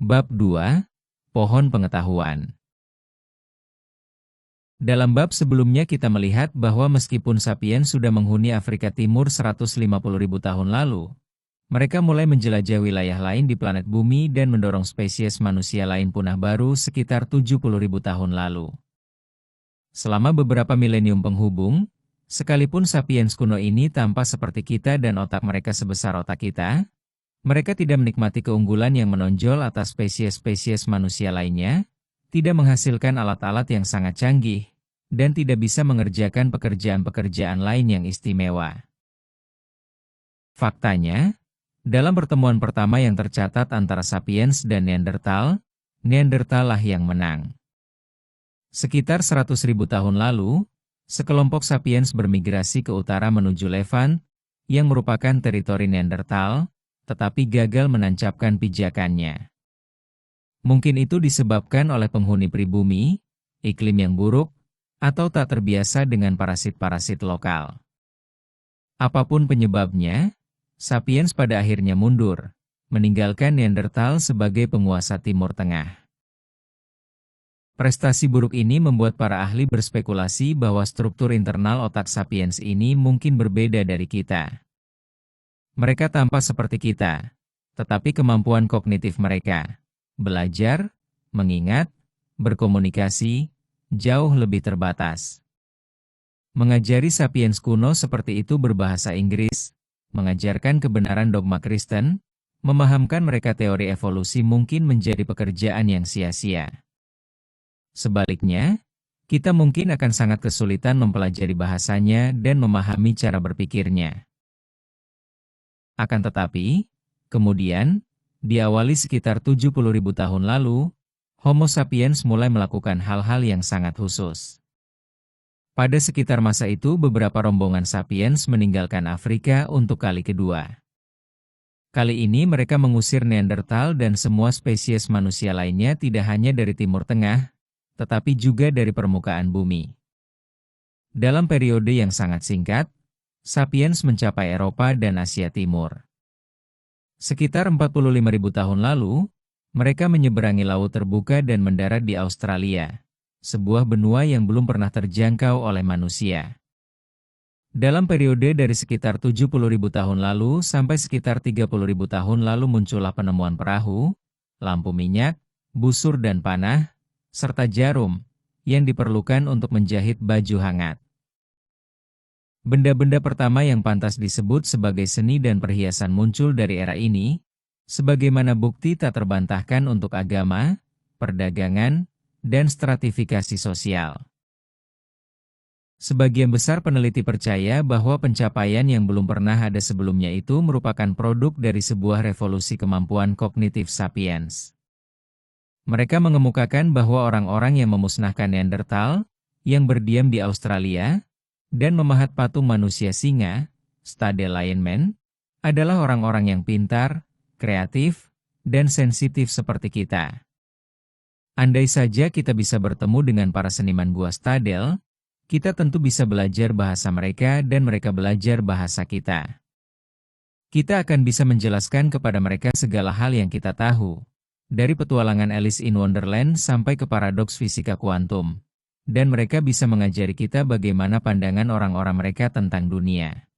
Bab 2. Pohon Pengetahuan. Dalam bab sebelumnya kita melihat bahwa meskipun sapiens sudah menghuni Afrika Timur 150.000 tahun lalu, mereka mulai menjelajah wilayah lain di planet bumi dan mendorong spesies manusia lain punah baru sekitar 70.000 tahun lalu. Selama beberapa milenium penghubung, sekalipun sapiens kuno ini tampak seperti kita dan otak mereka sebesar otak kita, mereka tidak menikmati keunggulan yang menonjol atas spesies-spesies manusia lainnya, tidak menghasilkan alat-alat yang sangat canggih, dan tidak bisa mengerjakan pekerjaan-pekerjaan lain yang istimewa. Faktanya, dalam pertemuan pertama yang tercatat antara sapiens dan Neanderthal, Neanderthal lah yang menang. Sekitar 100.000 tahun lalu, sekelompok sapiens bermigrasi ke utara menuju Levant, yang merupakan teritori Neanderthal, tetapi gagal menancapkan pijakannya. Mungkin itu disebabkan oleh penghuni pribumi, iklim yang buruk, atau tak terbiasa dengan parasit-parasit lokal. Apapun penyebabnya, sapiens pada akhirnya mundur, meninggalkan Neanderthal sebagai penguasa Timur Tengah. Prestasi buruk ini membuat para ahli berspekulasi bahwa struktur internal otak sapiens ini mungkin berbeda dari kita. Mereka tampak seperti kita, tetapi kemampuan kognitif mereka, belajar, mengingat, berkomunikasi, jauh lebih terbatas. Mengajari sapiens kuno seperti itu berbahasa Inggris, mengajarkan kebenaran dogma Kristen, memahamkan mereka teori evolusi mungkin menjadi pekerjaan yang sia-sia. Sebaliknya, kita mungkin akan sangat kesulitan mempelajari bahasanya dan memahami cara berpikirnya. Akan tetapi, kemudian, diawali sekitar 70.000 tahun lalu, Homo sapiens mulai melakukan hal-hal yang sangat khusus. Pada sekitar masa itu beberapa rombongan sapiens meninggalkan Afrika untuk kali kedua. Kali ini mereka mengusir Neanderthal dan semua spesies manusia lainnya tidak hanya dari Timur Tengah, tetapi juga dari permukaan bumi. Dalam periode yang sangat singkat, sapiens mencapai Eropa dan Asia Timur. Sekitar 45.000 tahun lalu, mereka menyeberangi laut terbuka dan mendarat di Australia, sebuah benua yang belum pernah terjangkau oleh manusia. Dalam periode dari sekitar 70.000 tahun lalu sampai sekitar 30.000 tahun lalu muncullah penemuan perahu, lampu minyak, busur dan panah, serta jarum, yang diperlukan untuk menjahit baju hangat. Benda-benda pertama yang pantas disebut sebagai seni dan perhiasan muncul dari era ini, sebagaimana bukti tak terbantahkan untuk agama, perdagangan, dan stratifikasi sosial. Sebagian besar peneliti percaya bahwa pencapaian yang belum pernah ada sebelumnya itu merupakan produk dari sebuah revolusi kemampuan kognitif sapiens. Mereka mengemukakan bahwa orang-orang yang memusnahkan Neanderthal, yang berdiam di Australia, dan memahat patung manusia singa, Stade Lion Man, adalah orang-orang yang pintar, kreatif, dan sensitif seperti kita. Andai saja kita bisa bertemu dengan para seniman gua Stadel, kita tentu bisa belajar bahasa mereka dan mereka belajar bahasa kita. Kita akan bisa menjelaskan kepada mereka segala hal yang kita tahu, dari petualangan Alice in Wonderland sampai ke paradoks fisika kuantum, dan mereka bisa mengajari kita bagaimana pandangan orang-orang mereka tentang dunia.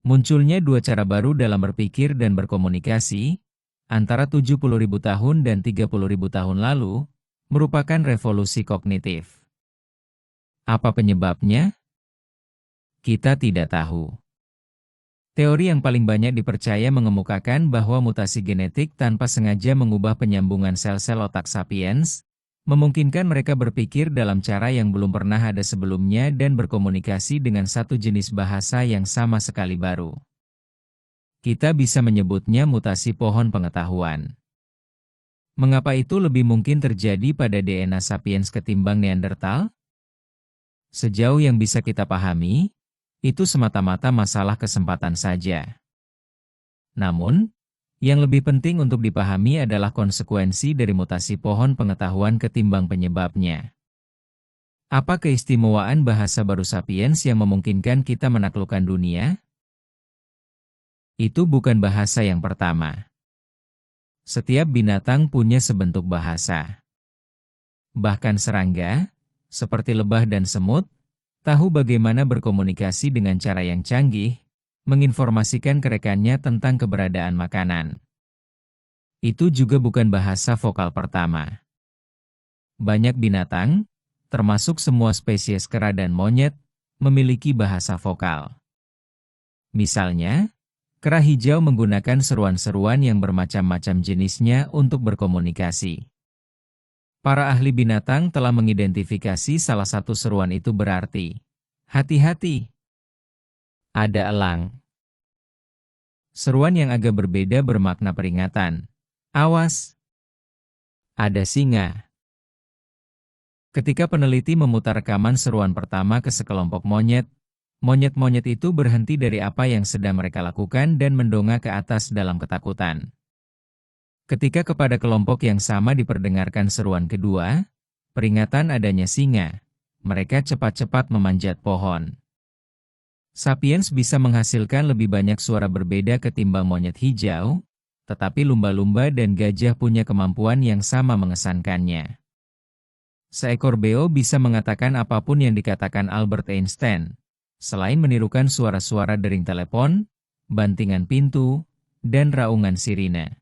Munculnya dua cara baru dalam berpikir dan berkomunikasi, antara 70.000 tahun dan 30.000 tahun lalu, merupakan revolusi kognitif. Apa penyebabnya? Kita tidak tahu. Teori yang paling banyak dipercaya mengemukakan bahwa mutasi genetik tanpa sengaja mengubah penyambungan sel-sel otak sapiens, memungkinkan mereka berpikir dalam cara yang belum pernah ada sebelumnya dan berkomunikasi dengan satu jenis bahasa yang sama sekali baru. Kita bisa menyebutnya mutasi pohon pengetahuan. Mengapa itu lebih mungkin terjadi pada DNA sapiens ketimbang Neanderthal? Sejauh yang bisa kita pahami, itu semata-mata masalah kesempatan saja. Namun, yang lebih penting untuk dipahami adalah konsekuensi dari mutasi pohon pengetahuan ketimbang penyebabnya. Apa keistimewaan bahasa baru sapiens yang memungkinkan kita menaklukkan dunia? Itu bukan bahasa yang pertama. Setiap binatang punya sebentuk bahasa. Bahkan serangga, seperti lebah dan semut, tahu bagaimana berkomunikasi dengan cara yang canggih, menginformasikan ke rekannya tentang keberadaan makanan. Itu juga bukan bahasa vokal pertama. Banyak binatang, termasuk semua spesies kera dan monyet, memiliki bahasa vokal. Misalnya, kera hijau menggunakan seruan-seruan yang bermacam-macam jenisnya untuk berkomunikasi. Para ahli binatang telah mengidentifikasi salah satu seruan itu berarti, "Hati-hati, ada elang." Seruan yang agak berbeda bermakna peringatan, "Awas, ada singa." Ketika peneliti memutar rekaman seruan pertama ke sekelompok monyet, monyet-monyet itu berhenti dari apa yang sedang mereka lakukan dan mendongak ke atas dalam ketakutan. Ketika kepada kelompok yang sama diperdengarkan seruan kedua, peringatan adanya singa, mereka cepat-cepat memanjat pohon. Sapiens bisa menghasilkan lebih banyak suara berbeda ketimbang monyet hijau, tetapi lumba-lumba dan gajah punya kemampuan yang sama mengesankannya. Seekor beo bisa mengatakan apapun yang dikatakan Albert Einstein, selain menirukan suara-suara dering telepon, bantingan pintu, dan raungan sirine.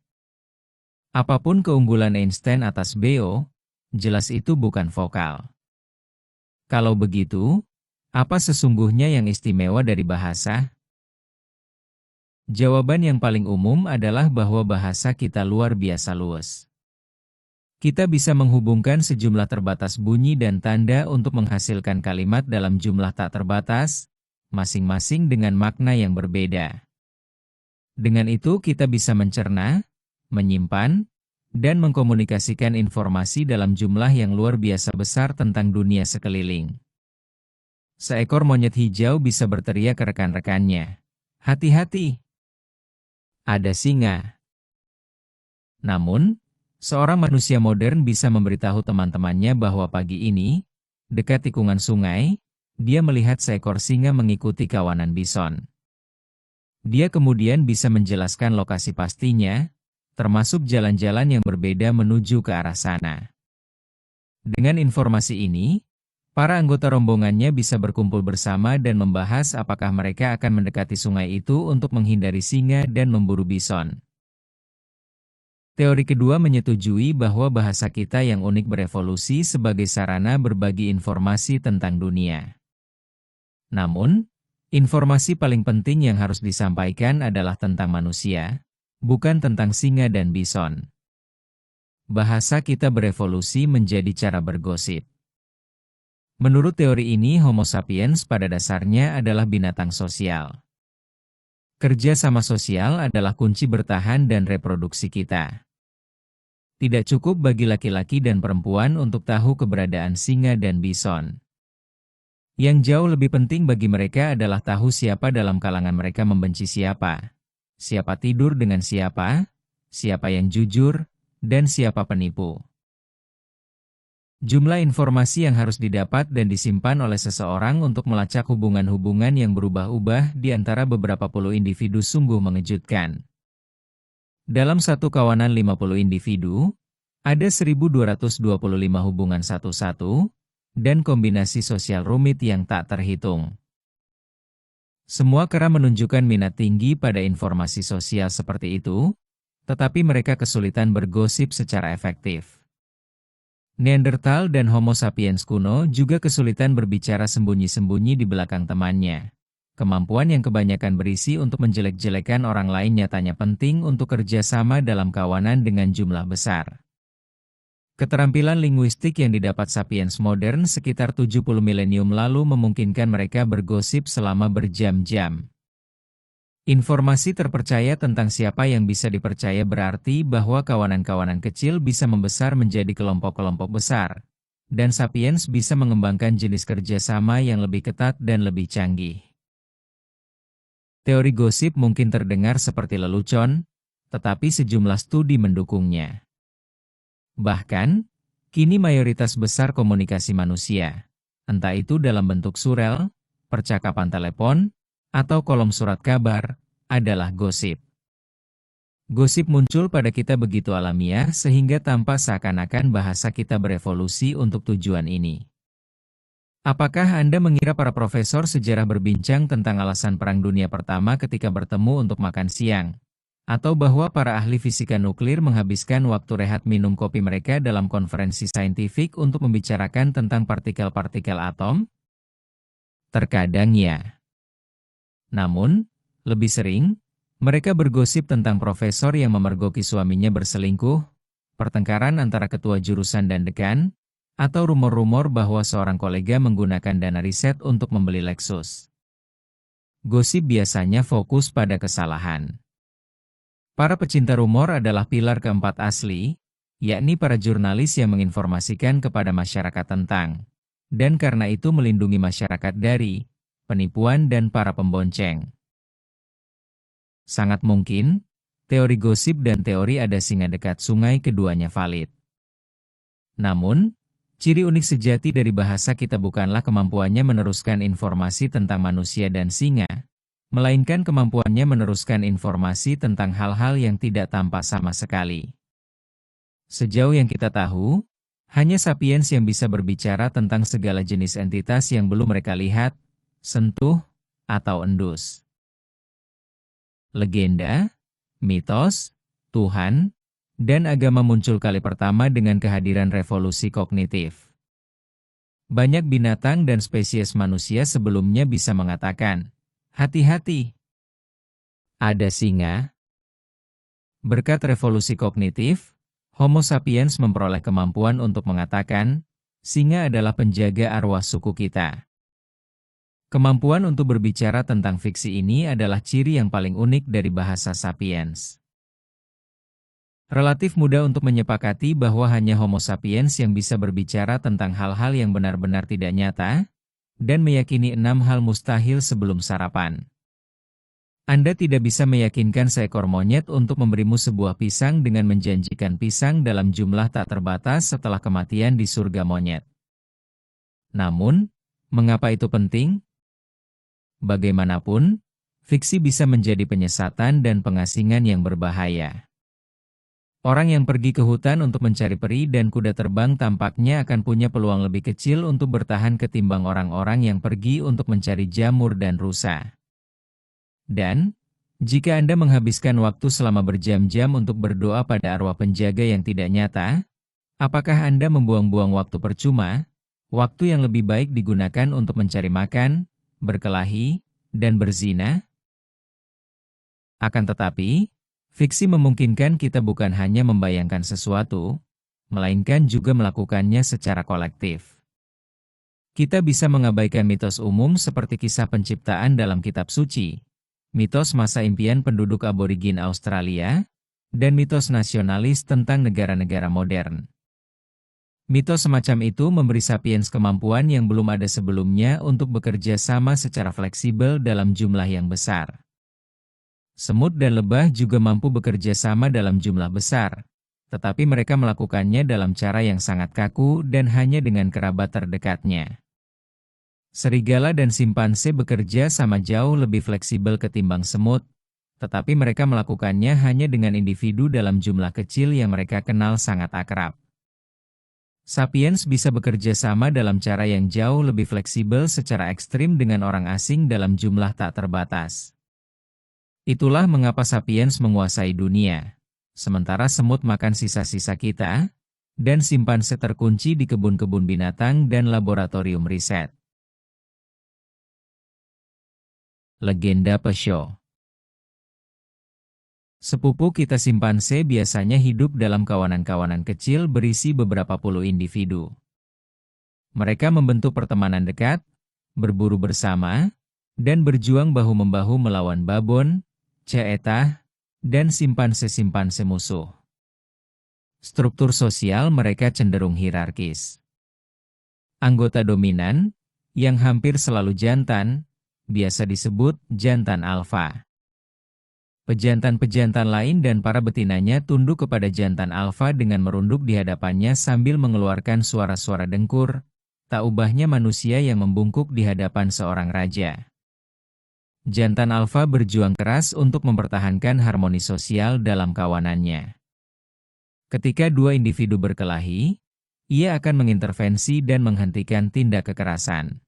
Apapun keunggulan Einstein atas beo, jelas itu bukan vokal. Kalau begitu, apa sesungguhnya yang istimewa dari bahasa? Jawaban yang paling umum adalah bahwa bahasa kita luar biasa luas. Kita bisa menghubungkan sejumlah terbatas bunyi dan tanda untuk menghasilkan kalimat dalam jumlah tak terbatas, masing-masing dengan makna yang berbeda. Dengan itu kita bisa mencerna, menyimpan, dan mengkomunikasikan informasi dalam jumlah yang luar biasa besar tentang dunia sekeliling. Seekor monyet hijau bisa berteriak ke rekan-rekannya, "Hati-hati, ada singa." Namun, seorang manusia modern bisa memberitahu teman-temannya bahwa pagi ini, dekat tikungan sungai, dia melihat seekor singa mengikuti kawanan bison. Dia kemudian bisa menjelaskan lokasi pastinya, termasuk jalan-jalan yang berbeda menuju ke arah sana. Dengan informasi ini, para anggota rombongannya bisa berkumpul bersama dan membahas apakah mereka akan mendekati sungai itu untuk menghindari singa dan memburu bison. Teori kedua menyetujui bahwa bahasa kita yang unik berevolusi sebagai sarana berbagi informasi tentang dunia. Namun, informasi paling penting yang harus disampaikan adalah tentang manusia, bukan tentang singa dan bison. Bahasa kita berevolusi menjadi cara bergosip. Menurut teori ini, Homo sapiens pada dasarnya adalah binatang sosial. Kerja sama sosial adalah kunci bertahan dan reproduksi kita. Tidak cukup bagi laki-laki dan perempuan untuk tahu keberadaan singa dan bison. Yang jauh lebih penting bagi mereka adalah tahu siapa dalam kalangan mereka membenci siapa, siapa tidur dengan siapa yang jujur, dan siapa penipu. Jumlah informasi yang harus didapat dan disimpan oleh seseorang untuk melacak hubungan-hubungan yang berubah-ubah di antara beberapa puluh individu sungguh mengejutkan. Dalam satu kawanan 50 individu, ada 1.225 hubungan satu-satu, dan kombinasi sosial rumit yang tak terhitung. Semua kera menunjukkan minat tinggi pada informasi sosial seperti itu, tetapi mereka kesulitan bergosip secara efektif. Neanderthal dan Homo sapiens kuno juga kesulitan berbicara sembunyi-sembunyi di belakang temannya. Kemampuan yang kebanyakan berisi untuk menjelek-jelekan orang lain nyatanya penting untuk kerjasama dalam kawanan dengan jumlah besar. Keterampilan linguistik yang didapat sapiens modern sekitar 70 milenium lalu memungkinkan mereka bergosip selama berjam-jam. Informasi terpercaya tentang siapa yang bisa dipercaya berarti bahwa kawanan-kawanan kecil bisa membesar menjadi kelompok-kelompok besar, dan sapiens bisa mengembangkan jenis kerjasama yang lebih ketat dan lebih canggih. Teori gosip mungkin terdengar seperti lelucon, tetapi sejumlah studi mendukungnya. Bahkan, kini mayoritas besar komunikasi manusia, entah itu dalam bentuk surel, percakapan telepon, atau kolom surat kabar, adalah gosip. Gosip muncul pada kita begitu alamiah sehingga tampak seakan-akan bahasa kita berevolusi untuk tujuan ini. Apakah Anda mengira para profesor sejarah berbincang tentang alasan Perang Dunia Pertama ketika bertemu untuk makan siang? Atau bahwa para ahli fisika nuklir menghabiskan waktu rehat minum kopi mereka dalam konferensi saintifik untuk membicarakan tentang partikel-partikel atom? Terkadang ya. Namun, lebih sering, mereka bergosip tentang profesor yang memergoki suaminya berselingkuh, pertengkaran antara ketua jurusan dan dekan, atau rumor-rumor bahwa seorang kolega menggunakan dana riset untuk membeli Lexus. Gosip biasanya fokus pada kesalahan. Para pecinta rumor adalah pilar keempat asli, yakni para jurnalis yang menginformasikan kepada masyarakat tentang, dan karena itu melindungi masyarakat dari, penipuan dan para pembonceng. Sangat mungkin, teori gosip dan teori ada singa dekat sungai keduanya valid. Namun, ciri unik sejati dari bahasa kita bukanlah kemampuannya meneruskan informasi tentang manusia dan singa, melainkan kemampuannya meneruskan informasi tentang hal-hal yang tidak tampak sama sekali. Sejauh yang kita tahu, hanya sapiens yang bisa berbicara tentang segala jenis entitas yang belum mereka lihat, sentuh, atau endus. Legenda, mitos, Tuhan, dan agama muncul kali pertama dengan kehadiran revolusi kognitif. Banyak binatang dan spesies manusia sebelumnya bisa mengatakan, hati-hati, ada singa. Berkat revolusi kognitif, Homo sapiens memperoleh kemampuan untuk mengatakan, singa adalah penjaga arwah suku kita. Kemampuan untuk berbicara tentang fiksi ini adalah ciri yang paling unik dari bahasa sapiens. Relatif mudah untuk menyepakati bahwa hanya Homo sapiens yang bisa berbicara tentang hal-hal yang benar-benar tidak nyata, dan meyakini 6 hal mustahil sebelum sarapan. Anda tidak bisa meyakinkan seekor monyet untuk memberimu sebuah pisang dengan menjanjikan pisang dalam jumlah tak terbatas setelah kematian di surga monyet. Namun, mengapa itu penting? Bagaimanapun, fiksi bisa menjadi penyesatan dan pengasingan yang berbahaya. Orang yang pergi ke hutan untuk mencari peri dan kuda terbang tampaknya akan punya peluang lebih kecil untuk bertahan ketimbang orang-orang yang pergi untuk mencari jamur dan rusa. Dan, jika Anda menghabiskan waktu selama berjam-jam untuk berdoa pada arwah penjaga yang tidak nyata, apakah Anda membuang-buang waktu percuma? Waktu yang lebih baik digunakan untuk mencari makan, berkelahi, dan berzina? Akan tetapi, fiksi memungkinkan kita bukan hanya membayangkan sesuatu, melainkan juga melakukannya secara kolektif. Kita bisa mengabaikan mitos umum seperti kisah penciptaan dalam kitab suci, mitos masa impian penduduk aborigin Australia, dan mitos nasionalis tentang negara-negara modern. Mitos semacam itu memberi sapiens kemampuan yang belum ada sebelumnya untuk bekerja sama secara fleksibel dalam jumlah yang besar. Semut dan lebah juga mampu bekerja sama dalam jumlah besar, tetapi mereka melakukannya dalam cara yang sangat kaku dan hanya dengan kerabat terdekatnya. Serigala dan simpanse bekerja sama jauh lebih fleksibel ketimbang semut, tetapi mereka melakukannya hanya dengan individu dalam jumlah kecil yang mereka kenal sangat akrab. Sapiens bisa bekerja sama dalam cara yang jauh lebih fleksibel secara ekstrim dengan orang asing dalam jumlah tak terbatas. Itulah mengapa sapiens menguasai dunia, sementara semut makan sisa-sisa kita, dan simpanse terkunci di kebun-kebun binatang dan laboratorium riset. Legenda Pesho. Sepupu kita simpanse biasanya hidup dalam kawanan-kawanan kecil berisi beberapa puluh individu. Mereka membentuk pertemanan dekat, berburu bersama, dan berjuang bahu-membahu melawan babon, ceetah, dan simpanse-simpanse musuh. Struktur sosial mereka cenderung hierarkis. Anggota dominan, yang hampir selalu jantan, biasa disebut jantan alfa. Pejantan-pejantan lain dan para betinanya tunduk kepada jantan alfa dengan merunduk di hadapannya sambil mengeluarkan suara-suara dengkur, tak ubahnya manusia yang membungkuk di hadapan seorang raja. Jantan alfa berjuang keras untuk mempertahankan harmoni sosial dalam kawanannya. Ketika dua individu berkelahi, ia akan mengintervensi dan menghentikan tindak kekerasan.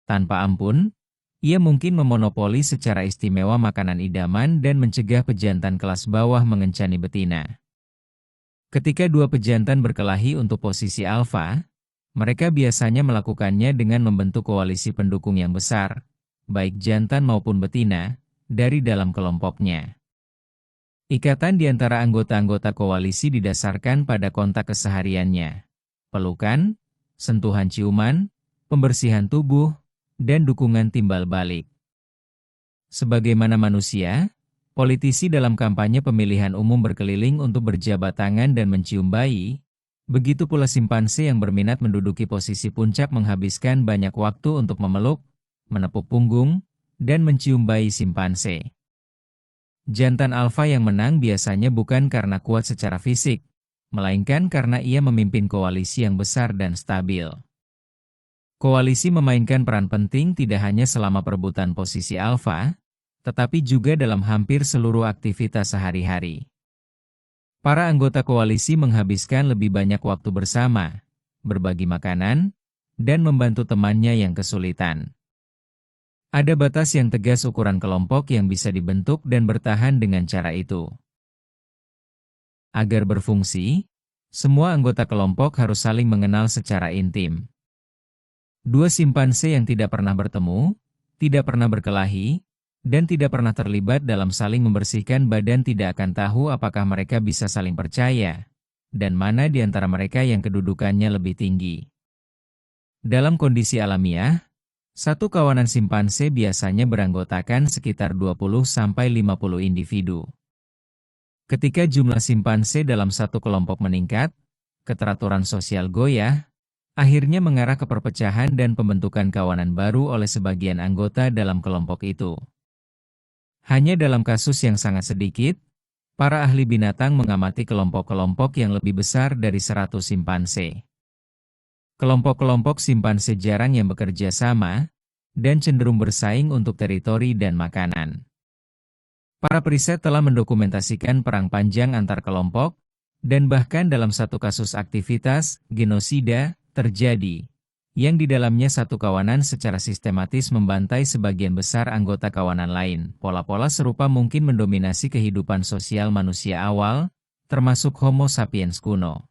Tanpa ampun, ia mungkin memonopoli secara istimewa makanan idaman dan mencegah pejantan kelas bawah mengencani betina. Ketika dua pejantan berkelahi untuk posisi alfa, mereka biasanya melakukannya dengan membentuk koalisi pendukung yang besar, baik jantan maupun betina, dari dalam kelompoknya. Ikatan di antara anggota-anggota koalisi didasarkan pada kontak kesehariannya, pelukan, sentuhan ciuman, pembersihan tubuh, dan dukungan timbal balik. Sebagaimana manusia, politisi dalam kampanye pemilihan umum berkeliling untuk berjabat tangan dan mencium bayi, begitu pula simpanse yang berminat menduduki posisi puncak menghabiskan banyak waktu untuk memeluk, menepuk punggung, dan mencium bayi simpanse. Jantan alfa yang menang biasanya bukan karena kuat secara fisik, melainkan karena ia memimpin koalisi yang besar dan stabil. Koalisi memainkan peran penting tidak hanya selama perebutan posisi alfa, tetapi juga dalam hampir seluruh aktivitas sehari-hari. Para anggota koalisi menghabiskan lebih banyak waktu bersama, berbagi makanan, dan membantu temannya yang kesulitan. Ada batas yang tegas ukuran kelompok yang bisa dibentuk dan bertahan dengan cara itu. Agar berfungsi, semua anggota kelompok harus saling mengenal secara intim. Dua simpanse yang tidak pernah bertemu, tidak pernah berkelahi, dan tidak pernah terlibat dalam saling membersihkan badan tidak akan tahu apakah mereka bisa saling percaya, dan mana di antara mereka yang kedudukannya lebih tinggi. Dalam kondisi alamiah, satu kawanan simpanse biasanya beranggotakan sekitar 20-50 individu. Ketika jumlah simpanse dalam satu kelompok meningkat, keteraturan sosial goyah, akhirnya mengarah ke perpecahan dan pembentukan kawanan baru oleh sebagian anggota dalam kelompok itu. Hanya dalam kasus yang sangat sedikit, para ahli binatang mengamati kelompok-kelompok yang lebih besar dari 100 simpanse. Kelompok-kelompok simpanse jarang yang bekerja sama, dan cenderung bersaing untuk teritori dan makanan. Para periset telah mendokumentasikan perang panjang antar kelompok, dan bahkan dalam satu kasus aktivitas, genosida, terjadi, yang di dalamnya satu kawanan secara sistematis membantai sebagian besar anggota kawanan lain. Pola-pola serupa mungkin mendominasi kehidupan sosial manusia awal, termasuk Homo sapiens kuno.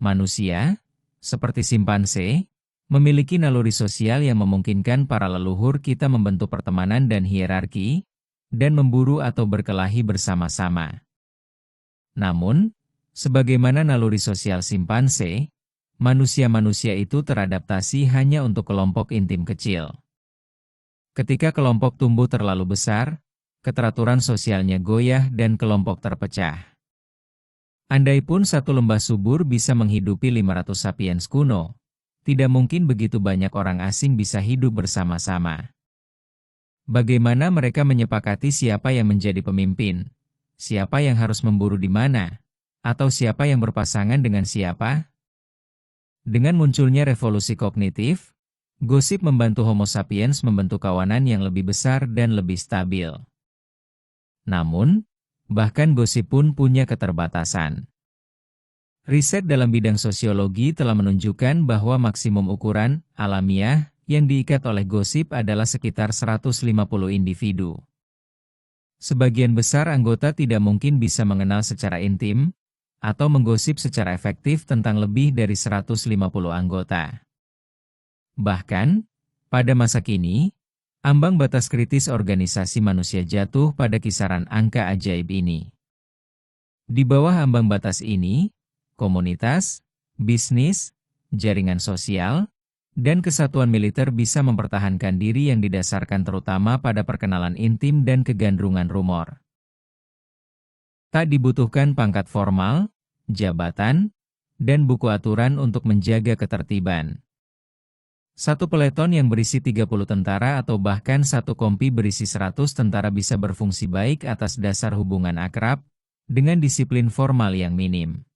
Manusia, seperti simpanse, memiliki naluri sosial yang memungkinkan para leluhur kita membentuk pertemanan dan hierarki, dan memburu atau berkelahi bersama-sama. Namun, sebagaimana naluri sosial simpanse, manusia-manusia itu teradaptasi hanya untuk kelompok intim kecil. Ketika kelompok tumbuh terlalu besar, keteraturan sosialnya goyah dan kelompok terpecah. Andaipun satu lembah subur bisa menghidupi 500 sapiens kuno, tidak mungkin begitu banyak orang asing bisa hidup bersama-sama. Bagaimana mereka menyepakati siapa yang menjadi pemimpin, siapa yang harus memburu di mana, atau siapa yang berpasangan dengan siapa? Dengan munculnya revolusi kognitif, gosip membantu Homo sapiens membentuk kawanan yang lebih besar dan lebih stabil. Namun, bahkan gosip pun punya keterbatasan. Riset dalam bidang sosiologi telah menunjukkan bahwa maksimum ukuran alamiah yang diikat oleh gosip adalah sekitar 150 individu. Sebagian besar anggota tidak mungkin bisa mengenal secara intim, atau menggosip secara efektif tentang lebih dari 150 anggota. Bahkan, pada masa kini, ambang batas kritis organisasi manusia jatuh pada kisaran angka ajaib ini. Di bawah ambang batas ini, komunitas, bisnis, jaringan sosial, dan kesatuan militer bisa mempertahankan diri yang didasarkan terutama pada perkenalan intim dan kegandrungan rumor. Tak dibutuhkan pangkat formal, jabatan, dan buku aturan untuk menjaga ketertiban. Satu peleton yang berisi 30 tentara atau bahkan satu kompi berisi 100 tentara bisa berfungsi baik atas dasar hubungan akrab, dengan disiplin formal yang minim.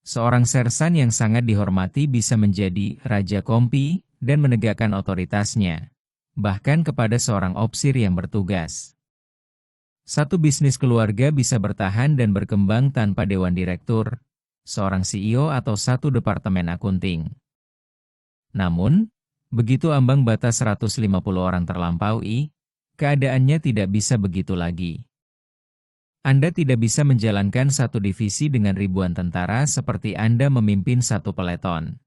Seorang sersan yang sangat dihormati bisa menjadi raja kompi dan menegakkan otoritasnya, bahkan kepada seorang opsir yang bertugas. Satu bisnis keluarga bisa bertahan dan berkembang tanpa dewan direktur, seorang CEO atau satu departemen akunting. Namun, begitu ambang batas 150 orang terlampaui, keadaannya tidak bisa begitu lagi. Anda tidak bisa menjalankan satu divisi dengan ribuan tentara seperti Anda memimpin satu peleton.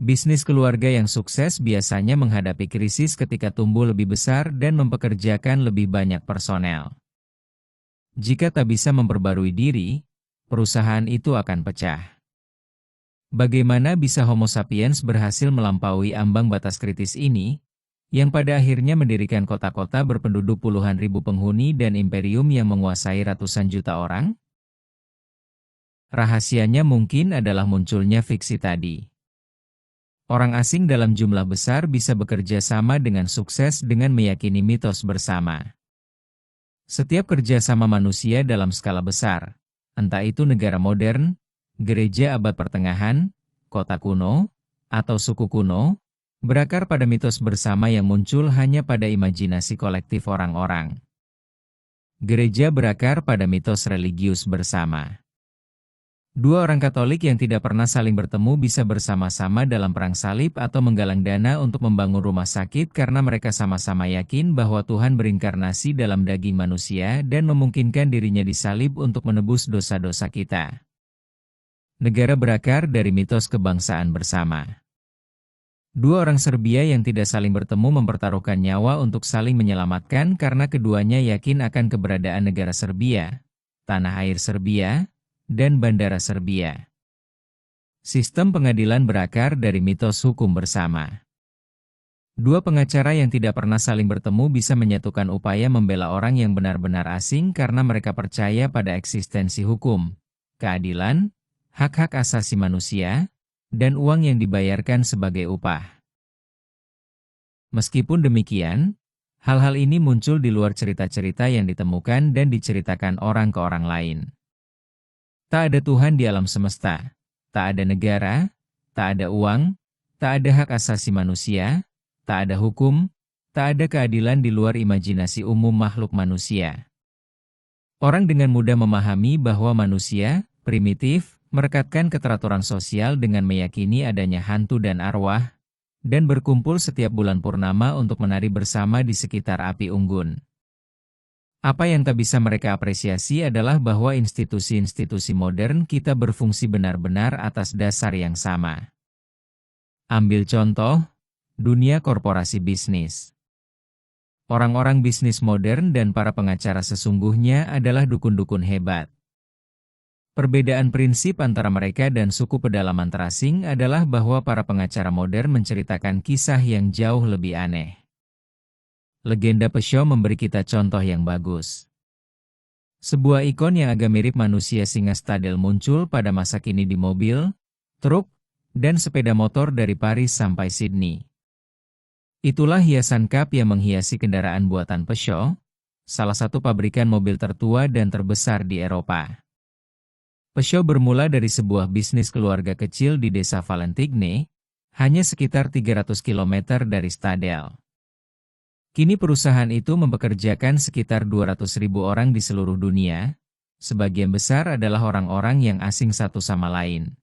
Bisnis keluarga yang sukses biasanya menghadapi krisis ketika tumbuh lebih besar dan mempekerjakan lebih banyak personel. Jika tak bisa memperbarui diri, perusahaan itu akan pecah. Bagaimana bisa Homo sapiens berhasil melampaui ambang batas kritis ini, yang pada akhirnya mendirikan kota-kota berpenduduk puluhan ribu penghuni dan imperium yang menguasai ratusan juta orang? Rahasianya mungkin adalah munculnya fiksi tadi. Orang asing dalam jumlah besar bisa bekerja sama dengan sukses dengan meyakini mitos bersama. Setiap kerjasama manusia dalam skala besar, entah itu negara modern, gereja abad pertengahan, kota kuno, atau suku kuno, berakar pada mitos bersama yang muncul hanya pada imajinasi kolektif orang-orang. Gereja berakar pada mitos religius bersama. Dua orang Katolik yang tidak pernah saling bertemu bisa bersama-sama dalam perang salib atau menggalang dana untuk membangun rumah sakit karena mereka sama-sama yakin bahwa Tuhan berinkarnasi dalam daging manusia dan memungkinkan dirinya disalib untuk menebus dosa-dosa kita. Negara berakar dari mitos kebangsaan bersama. Dua orang Serbia yang tidak saling bertemu mempertaruhkan nyawa untuk saling menyelamatkan karena keduanya yakin akan keberadaan negara Serbia, tanah air Serbia, dan bandara Serbia. Sistem pengadilan berakar dari mitos hukum bersama. Dua pengacara yang tidak pernah saling bertemu bisa menyatukan upaya membela orang yang benar-benar asing karena mereka percaya pada eksistensi hukum, keadilan, hak-hak asasi manusia, dan uang yang dibayarkan sebagai upah. Meskipun demikian, hal-hal ini muncul di luar cerita-cerita yang ditemukan dan diceritakan orang ke orang lain. Tak ada Tuhan di alam semesta, tak ada negara, tak ada uang, tak ada hak asasi manusia, tak ada hukum, tak ada keadilan di luar imajinasi umum makhluk manusia. Orang dengan mudah memahami bahwa manusia, primitif, merekatkan keteraturan sosial dengan meyakini adanya hantu dan arwah, dan berkumpul setiap bulan purnama untuk menari bersama di sekitar api unggun. Apa yang tak bisa mereka apresiasi adalah bahwa institusi-institusi modern kita berfungsi benar-benar atas dasar yang sama. Ambil contoh, dunia korporasi bisnis. Orang-orang bisnis modern dan para pengacara sesungguhnya adalah dukun-dukun hebat. Perbedaan prinsip antara mereka dan suku pedalaman terasing adalah bahwa para pengacara modern menceritakan kisah yang jauh lebih aneh. Legenda Peugeot memberi kita contoh yang bagus. Sebuah ikon yang agak mirip manusia singa stadel muncul pada masa kini di mobil, truk, dan sepeda motor dari Paris sampai Sydney. Itulah hiasan kap yang menghiasi kendaraan buatan Peugeot, salah satu pabrikan mobil tertua dan terbesar di Eropa. Peugeot bermula dari sebuah bisnis keluarga kecil di desa Valentigne, hanya sekitar 300 km dari Stadel. Kini perusahaan itu mempekerjakan sekitar 200.000 orang di seluruh dunia, sebagian besar adalah orang-orang yang asing satu sama lain.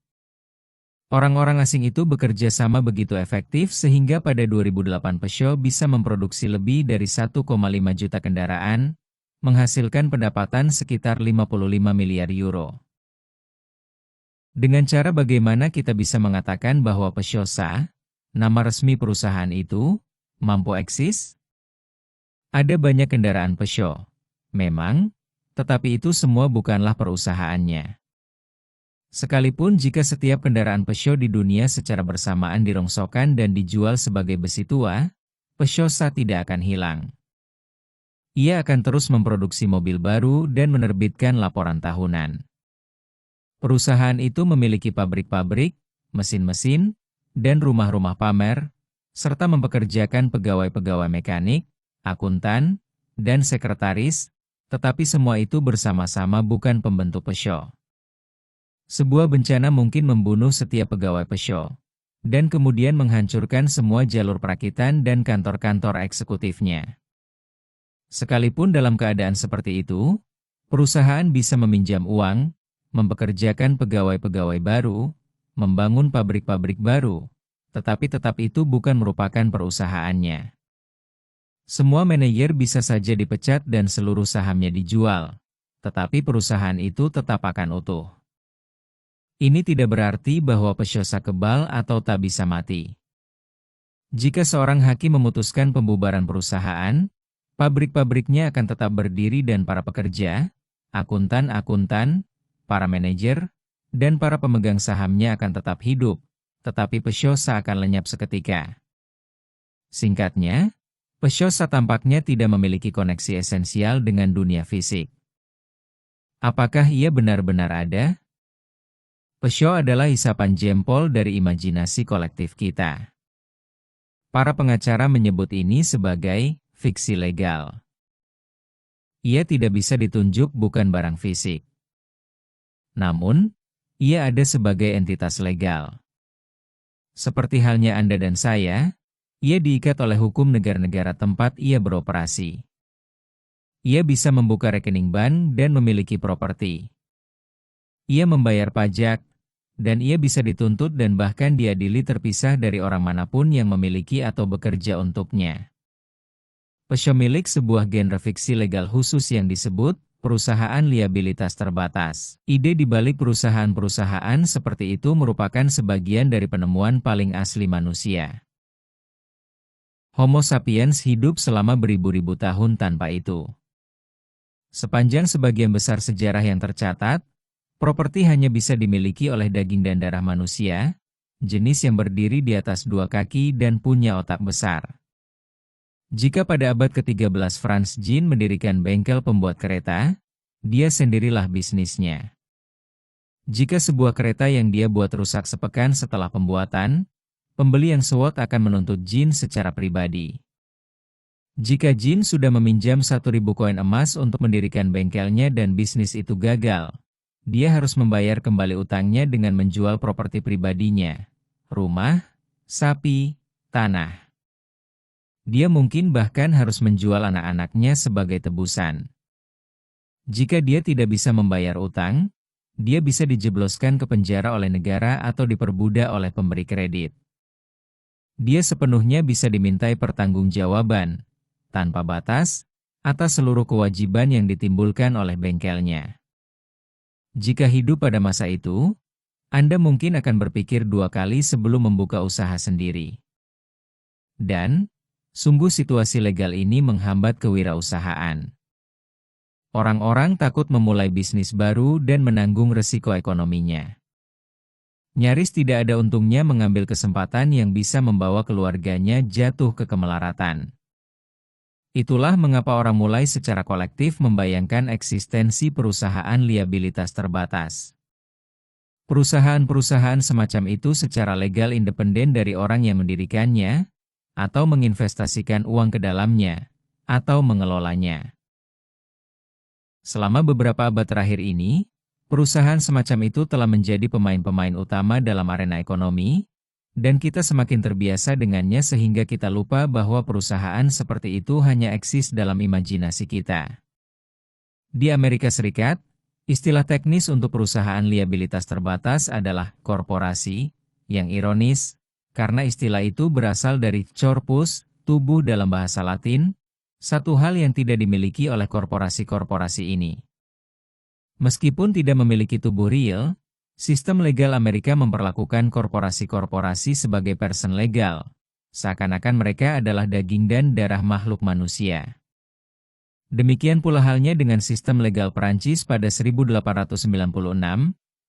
Orang-orang asing itu bekerja sama begitu efektif sehingga pada 2008 Peugeot bisa memproduksi lebih dari 1,5 juta kendaraan, menghasilkan pendapatan sekitar 55 miliar euro. Dengan cara bagaimana kita bisa mengatakan bahwa Peugeot sah, nama resmi perusahaan itu, mampu eksis? Ada banyak kendaraan Peugeot, memang, tetapi itu semua bukanlah perusahaannya. Sekalipun jika setiap kendaraan Peugeot di dunia secara bersamaan dirongsokkan dan dijual sebagai besi tua, Peugeot sah tidak akan hilang. Ia akan terus memproduksi mobil baru dan menerbitkan laporan tahunan. Perusahaan itu memiliki pabrik-pabrik, mesin-mesin, dan rumah-rumah pamer, serta mempekerjakan pegawai-pegawai mekanik, akuntan, dan sekretaris, tetapi semua itu bersama-sama bukan pembentuk Peugeot. Sebuah bencana mungkin membunuh setiap pegawai Peugeot, dan kemudian menghancurkan semua jalur perakitan dan kantor-kantor eksekutifnya. Sekalipun dalam keadaan seperti itu, perusahaan bisa meminjam uang, mempekerjakan pegawai-pegawai baru, membangun pabrik-pabrik baru, tetapi tetap itu bukan merupakan perusahaannya. Semua manajer bisa saja dipecat dan seluruh sahamnya dijual, tetapi perusahaan itu tetap akan utuh. Ini tidak berarti bahwa pesyosa kebal atau tak bisa mati. Jika seorang hakim memutuskan pembubaran perusahaan, pabrik-pabriknya akan tetap berdiri dan para pekerja, akuntan-akuntan, para manajer, dan para pemegang sahamnya akan tetap hidup, tetapi pesyosa akan lenyap seketika. Singkatnya, pesyosa tampaknya tidak memiliki koneksi esensial dengan dunia fisik. Apakah ia benar-benar ada? Pesyo adalah isapan jempol dari imajinasi kolektif kita. Para pengacara menyebut ini sebagai fiksi legal. Ia tidak bisa ditunjuk bukan barang fisik. Namun, ia ada sebagai entitas legal. Seperti halnya Anda dan saya, ia diikat oleh hukum negara-negara tempat ia beroperasi. Ia bisa membuka rekening bank dan memiliki properti. Ia membayar pajak, dan ia bisa dituntut dan bahkan diadili terpisah dari orang manapun yang memiliki atau bekerja untuknya. Pesyo milik sebuah genre fiksi legal khusus yang disebut perusahaan liabilitas terbatas. Ide di balik perusahaan-perusahaan seperti itu merupakan sebagian dari penemuan paling asli manusia. Homo sapiens hidup selama beribu-ribu tahun tanpa itu. Sepanjang sebagian besar sejarah yang tercatat, properti hanya bisa dimiliki oleh daging dan darah manusia, jenis yang berdiri di atas dua kaki dan punya otak besar. Jika pada abad ke-13 Franz Jean mendirikan bengkel pembuat kereta, dia sendirilah bisnisnya. Jika sebuah kereta yang dia buat rusak sepekan setelah pembuatan, pembeli yang sewot akan menuntut Jean secara pribadi. Jika Jean sudah meminjam 1.000 koin emas untuk mendirikan bengkelnya dan bisnis itu gagal, dia harus membayar kembali utangnya dengan menjual properti pribadinya, rumah, sapi, tanah. Dia mungkin bahkan harus menjual anak-anaknya sebagai tebusan. Jika dia tidak bisa membayar utang, dia bisa dijebloskan ke penjara oleh negara atau diperbudak oleh pemberi kredit. Dia sepenuhnya bisa dimintai pertanggungjawaban, tanpa batas, atas seluruh kewajiban yang ditimbulkan oleh bengkelnya. Jika hidup pada masa itu, Anda mungkin akan berpikir dua kali sebelum membuka usaha sendiri. Dan, sungguh situasi legal ini menghambat kewirausahaan. Orang-orang takut memulai bisnis baru dan menanggung resiko ekonominya. Nyaris tidak ada untungnya mengambil kesempatan yang bisa membawa keluarganya jatuh ke kemelaratan. Itulah mengapa orang mulai secara kolektif membayangkan eksistensi perusahaan liabilitas terbatas. Perusahaan-perusahaan semacam itu secara legal independen dari orang yang mendirikannya, atau menginvestasikan uang ke dalamnya, atau mengelolanya. Selama beberapa abad terakhir ini, perusahaan semacam itu telah menjadi pemain-pemain utama dalam arena ekonomi, dan kita semakin terbiasa dengannya sehingga kita lupa bahwa perusahaan seperti itu hanya eksis dalam imajinasi kita. Di Amerika Serikat, istilah teknis untuk perusahaan liabilitas terbatas adalah korporasi, yang ironis, karena istilah itu berasal dari corpus, tubuh dalam bahasa Latin, satu hal yang tidak dimiliki oleh korporasi-korporasi ini. Meskipun tidak memiliki tubuh real, sistem legal Amerika memperlakukan korporasi-korporasi sebagai person legal, seakan-akan mereka adalah daging dan darah makhluk manusia. Demikian pula halnya dengan sistem legal Perancis pada 1896,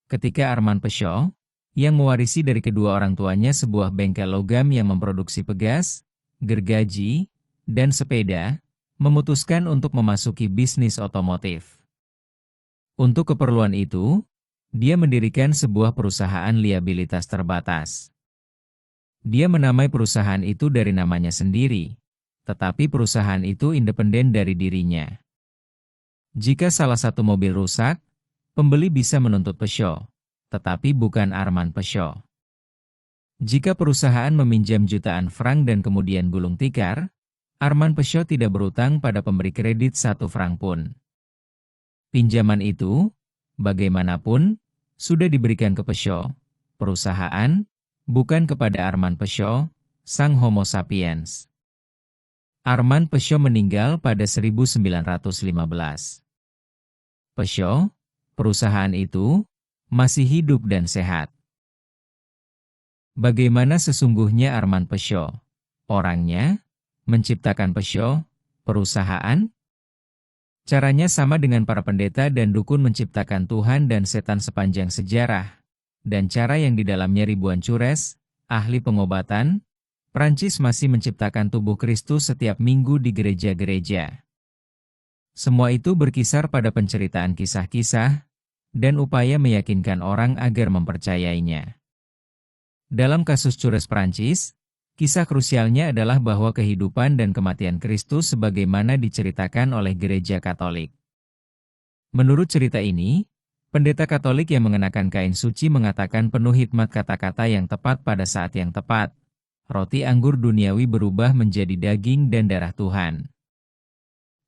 ketika Armand Peugeot, yang mewarisi dari kedua orang tuanya sebuah bengkel logam yang memproduksi pegas, gergaji, dan sepeda, memutuskan untuk memasuki bisnis otomotif. Untuk keperluan itu, dia mendirikan sebuah perusahaan liabilitas terbatas. Dia menamai perusahaan itu dari namanya sendiri, tetapi perusahaan itu independen dari dirinya. Jika salah satu mobil rusak, pembeli bisa menuntut Peugeot, tetapi bukan Armand Peugeot. Jika perusahaan meminjam jutaan frank dan kemudian gulung tikar, Armand Peugeot tidak berutang pada pemberi kredit 1 frank pun. Pinjaman itu, bagaimanapun, sudah diberikan ke Peugeot, perusahaan, bukan kepada Armand Peugeot, sang Homo sapiens. Armand Peugeot meninggal pada 1915. Peugeot, perusahaan itu, masih hidup dan sehat. Bagaimana sesungguhnya Armand Peugeot? Orangnya, menciptakan Peugeot, perusahaan? Caranya sama dengan para pendeta dan dukun menciptakan Tuhan dan setan sepanjang sejarah, dan cara yang di dalamnya ribuan cures, ahli pengobatan, Prancis masih menciptakan tubuh Kristus setiap minggu di gereja-gereja. Semua itu berkisar pada penceritaan kisah-kisah, dan upaya meyakinkan orang agar mempercayainya. Dalam kasus cures Prancis, kisah krusialnya adalah bahwa kehidupan dan kematian Kristus sebagaimana diceritakan oleh Gereja Katolik. Menurut cerita ini, pendeta Katolik yang mengenakan kain suci mengatakan penuh hikmat kata-kata yang tepat pada saat yang tepat. Roti anggur duniawi berubah menjadi daging dan darah Tuhan.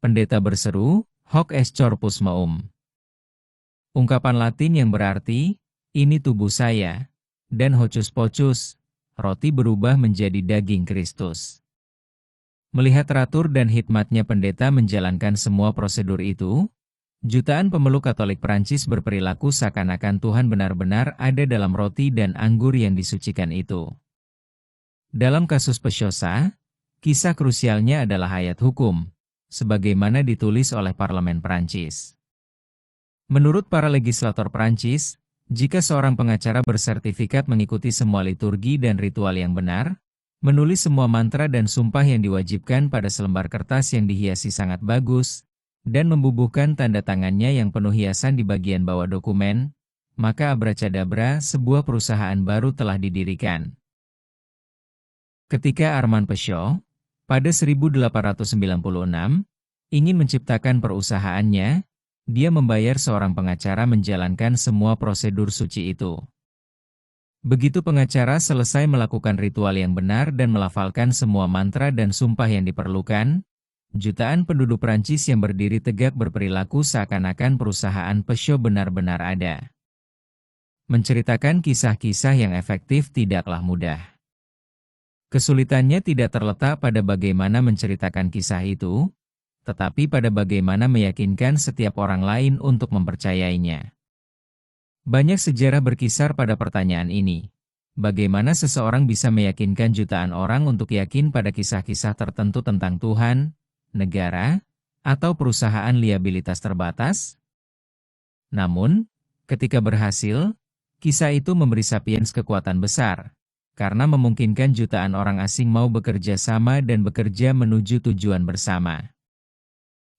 Pendeta berseru, "Hoc est corpus meum." Ungkapan Latin yang berarti, "Ini tubuh saya," dan "Hocus pocus," roti berubah menjadi daging Kristus. Melihat teratur dan hikmatnya pendeta menjalankan semua prosedur itu, jutaan pemeluk Katolik Prancis berperilaku seakan-akan Tuhan benar-benar ada dalam roti dan anggur yang disucikan itu. Dalam kasus Peugeot, kisah krusialnya adalah ayat hukum, sebagaimana ditulis oleh Parlemen Prancis. Menurut para legislator Prancis, jika seorang pengacara bersertifikat mengikuti semua liturgi dan ritual yang benar, menulis semua mantra dan sumpah yang diwajibkan pada selembar kertas yang dihiasi sangat bagus, dan membubuhkan tanda tangannya yang penuh hiasan di bagian bawah dokumen, maka abracadabra sebuah perusahaan baru telah didirikan. Ketika Armand Peugeot, pada 1896, ingin menciptakan perusahaannya, dia membayar seorang pengacara menjalankan semua prosedur suci itu. Begitu pengacara selesai melakukan ritual yang benar dan melafalkan semua mantra dan sumpah yang diperlukan, jutaan penduduk Prancis yang berdiri tegak berperilaku seakan-akan perusahaan Peugeot benar-benar ada. Menceritakan kisah-kisah yang efektif tidaklah mudah. Kesulitannya tidak terletak pada bagaimana menceritakan kisah itu, tetapi pada bagaimana meyakinkan setiap orang lain untuk mempercayainya. Banyak sejarah berkisar pada pertanyaan ini. Bagaimana seseorang bisa meyakinkan jutaan orang untuk yakin pada kisah-kisah tertentu tentang Tuhan, negara, atau perusahaan liabilitas terbatas? Namun, ketika berhasil, kisah itu memberi Sapiens kekuatan besar, karena memungkinkan jutaan orang asing mau bekerja sama dan bekerja menuju tujuan bersama.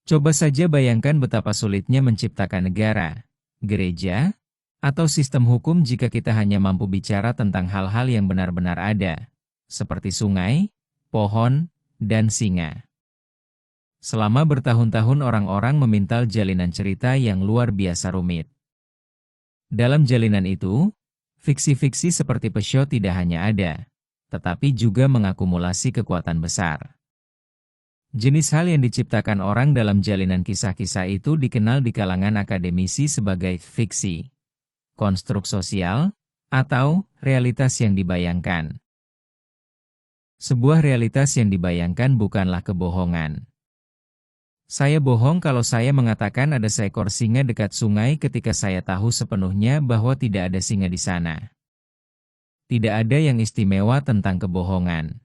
Coba saja bayangkan betapa sulitnya menciptakan negara, gereja, atau sistem hukum jika kita hanya mampu bicara tentang hal-hal yang benar-benar ada, seperti sungai, pohon, dan singa. Selama bertahun-tahun orang-orang memintal jalinan cerita yang luar biasa rumit. Dalam jalinan itu, fiksi-fiksi seperti Peugeot tidak hanya ada, tetapi juga mengakumulasi kekuatan besar. Jenis hal yang diciptakan orang dalam jalinan kisah-kisah itu dikenal di kalangan akademisi sebagai fiksi, konstruk sosial, atau realitas yang dibayangkan. Sebuah realitas yang dibayangkan bukanlah kebohongan. Saya bohong kalau saya mengatakan ada seekor singa dekat sungai ketika saya tahu sepenuhnya bahwa tidak ada singa di sana. Tidak ada yang istimewa tentang kebohongan.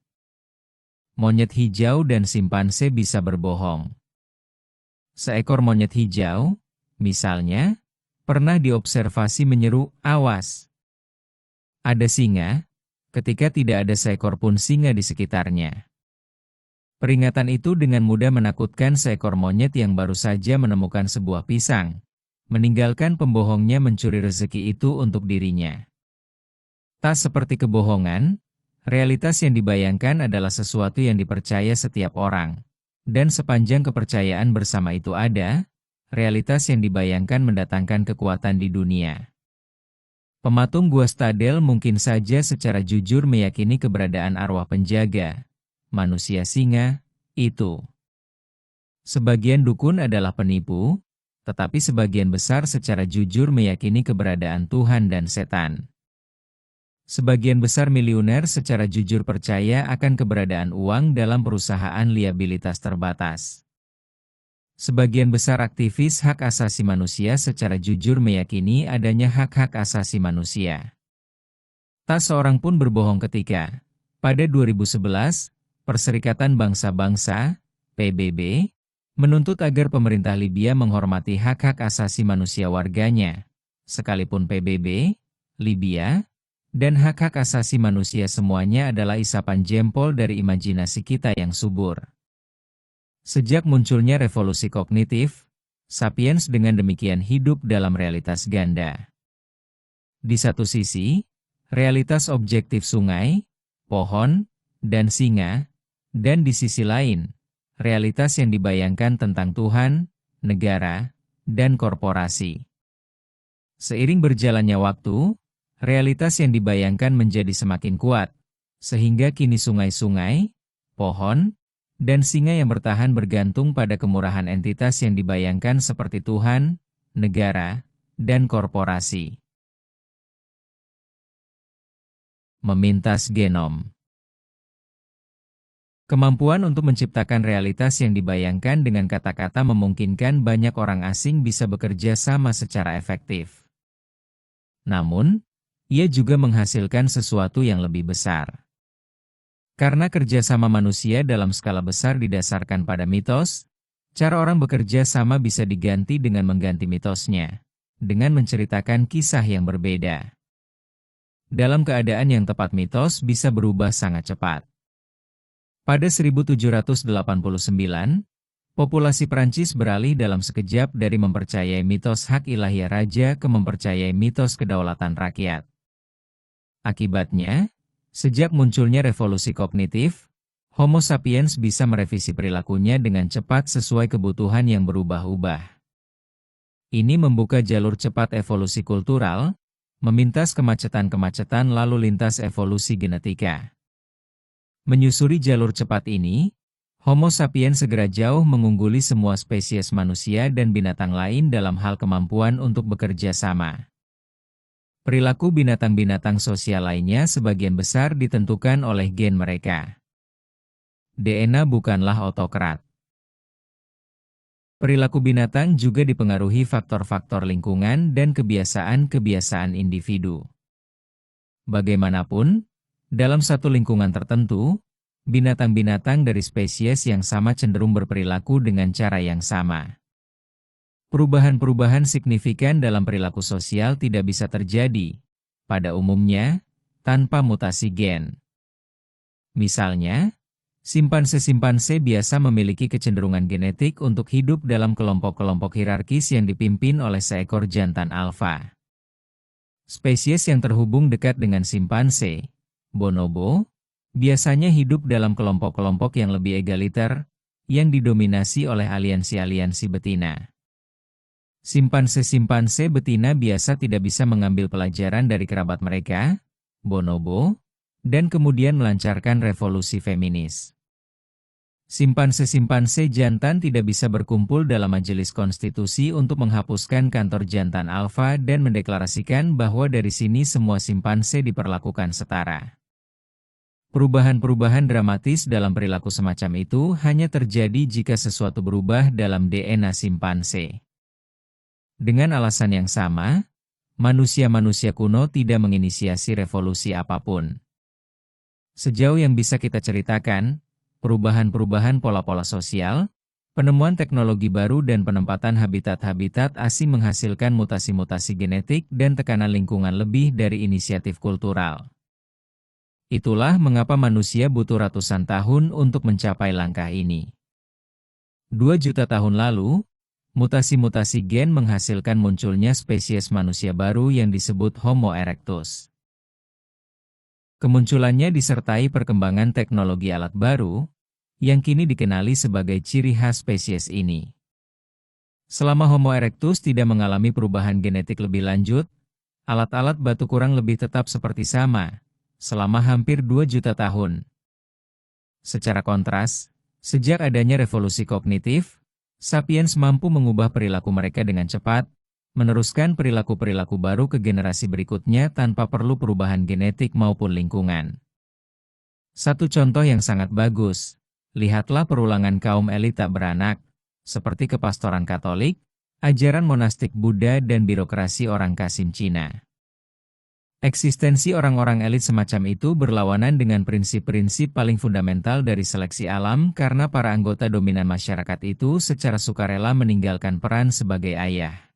Monyet hijau dan simpanse bisa berbohong. Seekor monyet hijau, misalnya, pernah diobservasi menyeru, "Awas! Ada singa," ketika tidak ada seekor pun singa di sekitarnya. Peringatan itu dengan mudah menakutkan seekor monyet yang baru saja menemukan sebuah pisang, meninggalkan pembohongnya mencuri rezeki itu untuk dirinya. Tak seperti kebohongan, realitas yang dibayangkan adalah sesuatu yang dipercaya setiap orang, dan sepanjang kepercayaan bersama itu ada, realitas yang dibayangkan mendatangkan kekuatan di dunia. Pematung gua Stadel mungkin saja secara jujur meyakini keberadaan arwah penjaga manusia singa itu. Sebagian dukun adalah penipu, tetapi sebagian besar secara jujur meyakini keberadaan Tuhan dan setan. Sebagian besar miliuner secara jujur percaya akan keberadaan uang dalam perusahaan liabilitas terbatas. Sebagian besar aktivis hak asasi manusia secara jujur meyakini adanya hak-hak asasi manusia. Tak seorang pun berbohong ketika, pada 2011, Perserikatan Bangsa-Bangsa, PBB, menuntut agar pemerintah Libya menghormati hak-hak asasi manusia warganya, sekalipun PBB, Libya, dan hak-hak asasi manusia semuanya adalah isapan jempol dari imajinasi kita yang subur. Sejak munculnya revolusi kognitif, sapiens dengan demikian hidup dalam realitas ganda. Di satu sisi, realitas objektif sungai, pohon, dan singa, dan di sisi lain, realitas yang dibayangkan tentang Tuhan, negara, dan korporasi. Seiring berjalannya waktu, realitas yang dibayangkan menjadi semakin kuat, sehingga kini sungai-sungai, pohon, dan singa yang bertahan bergantung pada kemurahan entitas yang dibayangkan seperti Tuhan, negara, dan korporasi. Memintas genom. Kemampuan untuk menciptakan realitas yang dibayangkan dengan kata-kata memungkinkan banyak orang asing bisa bekerja sama secara efektif. Namun, ia juga menghasilkan sesuatu yang lebih besar. Karena kerjasama manusia dalam skala besar didasarkan pada mitos, cara orang bekerja sama bisa diganti dengan mengganti mitosnya, dengan menceritakan kisah yang berbeda. Dalam keadaan yang tepat mitos bisa berubah sangat cepat. Pada 1789, populasi Prancis beralih dalam sekejap dari mempercayai mitos hak ilahiyah raja ke mempercayai mitos kedaulatan rakyat. Akibatnya, sejak munculnya revolusi kognitif, Homo sapiens bisa merevisi perilakunya dengan cepat sesuai kebutuhan yang berubah-ubah. Ini membuka jalur cepat evolusi kultural, memintas kemacetan-kemacetan lalu lintas evolusi genetika. Menyusuri jalur cepat ini, Homo sapiens segera jauh mengungguli semua spesies manusia dan binatang lain dalam hal kemampuan untuk bekerja sama. Perilaku binatang-binatang sosial lainnya sebagian besar ditentukan oleh gen mereka. DNA bukanlah otokrat. Perilaku binatang juga dipengaruhi faktor-faktor lingkungan dan kebiasaan-kebiasaan individu. Bagaimanapun, dalam satu lingkungan tertentu, binatang-binatang dari spesies yang sama cenderung berperilaku dengan cara yang sama. Perubahan-perubahan signifikan dalam perilaku sosial tidak bisa terjadi, pada umumnya, tanpa mutasi gen. Misalnya, simpanse-simpanse biasa memiliki kecenderungan genetik untuk hidup dalam kelompok-kelompok hierarkis yang dipimpin oleh seekor jantan alfa. Spesies yang terhubung dekat dengan simpanse, bonobo, biasanya hidup dalam kelompok-kelompok yang lebih egaliter, yang didominasi oleh aliansi-aliansi betina. Simpanse-simpanse betina biasa tidak bisa mengambil pelajaran dari kerabat mereka, bonobo, dan kemudian melancarkan revolusi feminis. Simpanse-simpanse jantan tidak bisa berkumpul dalam majelis konstitusi untuk menghapuskan kantor jantan alfa dan mendeklarasikan bahwa dari sini semua simpanse diperlakukan setara. Perubahan-perubahan dramatis dalam perilaku semacam itu hanya terjadi jika sesuatu berubah dalam DNA simpanse. Dengan alasan yang sama, manusia-manusia kuno tidak menginisiasi revolusi apapun. Sejauh yang bisa kita ceritakan, perubahan-perubahan pola-pola sosial, penemuan teknologi baru dan penempatan habitat-habitat asing menghasilkan mutasi-mutasi genetik dan tekanan lingkungan lebih dari inisiatif kultural. Itulah mengapa manusia butuh ratusan tahun untuk mencapai langkah ini. 2 juta tahun lalu, mutasi-mutasi gen menghasilkan munculnya spesies manusia baru yang disebut Homo erectus. Kemunculannya disertai perkembangan teknologi alat baru, yang kini dikenali sebagai ciri khas spesies ini. Selama Homo erectus tidak mengalami perubahan genetik lebih lanjut, Alat-alat batu kurang lebih tetap seperti sama, selama hampir 2 juta tahun. Secara kontras, sejak adanya revolusi kognitif, sapiens mampu mengubah perilaku mereka dengan cepat, meneruskan perilaku-perilaku baru ke generasi berikutnya tanpa perlu perubahan genetik maupun lingkungan. Satu contoh yang sangat bagus, lihatlah perulangan kaum elit tak beranak, seperti kepastoran Katolik, ajaran monastik Buddha dan birokrasi orang Kasim Cina. Eksistensi orang-orang elit semacam itu berlawanan dengan prinsip-prinsip paling fundamental dari seleksi alam karena para anggota dominan masyarakat itu secara sukarela meninggalkan peran sebagai ayah.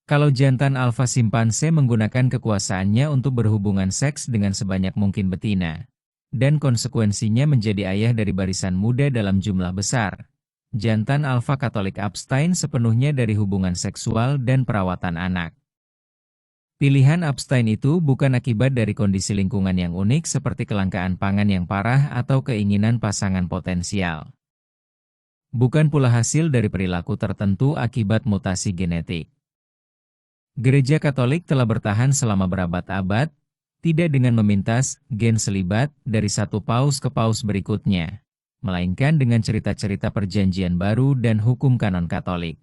Kalau jantan alfa simpanse menggunakan kekuasaannya untuk berhubungan seks dengan sebanyak mungkin betina, dan konsekuensinya menjadi ayah dari barisan muda dalam jumlah besar, jantan alfa Katolik abstain sepenuhnya dari hubungan seksual dan perawatan anak. Pilihan abstain itu bukan akibat dari kondisi lingkungan yang unik seperti kelangkaan pangan yang parah atau keinginan pasangan potensial. Bukan pula hasil dari perilaku tertentu akibat mutasi genetik. Gereja Katolik telah bertahan selama berabad-abad, tidak dengan memintas gen selibat dari satu paus ke paus berikutnya, melainkan dengan cerita-cerita perjanjian baru dan hukum kanon Katolik.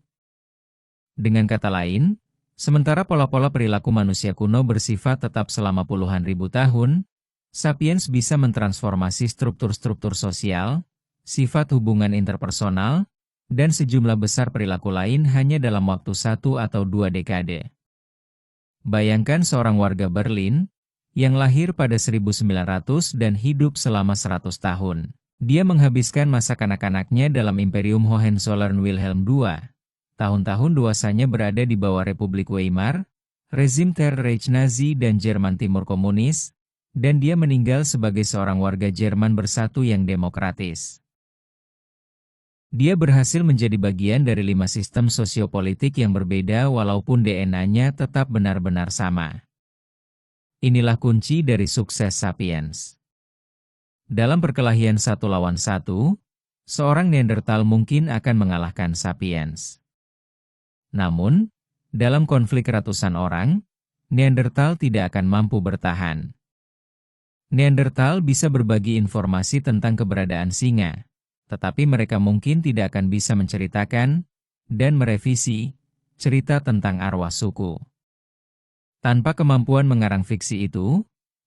Dengan kata lain, sementara pola-pola perilaku manusia kuno bersifat tetap selama puluhan ribu tahun, sapiens bisa mentransformasi struktur-struktur sosial, sifat hubungan interpersonal, dan sejumlah besar perilaku lain hanya dalam waktu 1 atau 2 dekade. Bayangkan seorang warga Berlin, yang lahir pada 1900 dan hidup selama 100 tahun. Dia menghabiskan masa kanak-kanaknya dalam Imperium Hohenzollern-Wilhelm II. Tahun-tahun dewasanya berada di bawah Republik Weimar, rezim Terreich Nazi dan Jerman Timur Komunis, dan dia meninggal sebagai seorang warga Jerman bersatu yang demokratis. Dia berhasil menjadi bagian dari 5 sistem sosiopolitik yang berbeda walaupun DNA-nya tetap benar-benar sama. Inilah kunci dari sukses sapiens. Dalam perkelahian 1 lawan 1, seorang Neanderthal mungkin akan mengalahkan sapiens. Namun, dalam konflik ratusan orang, Neanderthal tidak akan mampu bertahan. Neanderthal bisa berbagi informasi tentang keberadaan singa, tetapi mereka mungkin tidak akan bisa menceritakan dan merevisi cerita tentang arwah suku. Tanpa kemampuan mengarang fiksi itu,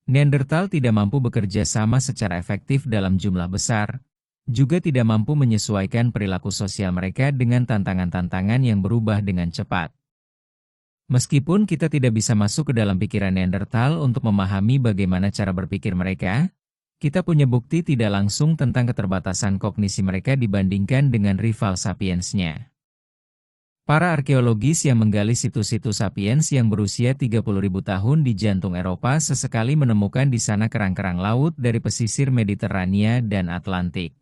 Neanderthal tidak mampu bekerja sama secara efektif dalam jumlah besar, juga tidak mampu menyesuaikan perilaku sosial mereka dengan tantangan-tantangan yang berubah dengan cepat. Meskipun kita tidak bisa masuk ke dalam pikiran Neanderthal untuk memahami bagaimana cara berpikir mereka, kita punya bukti tidak langsung tentang keterbatasan kognisi mereka dibandingkan dengan rival sapiensnya. Para arkeologis yang menggali situs-situs sapiens yang berusia 30.000 tahun di jantung Eropa sesekali menemukan di sana kerang-kerang laut dari pesisir Mediterania dan Atlantik.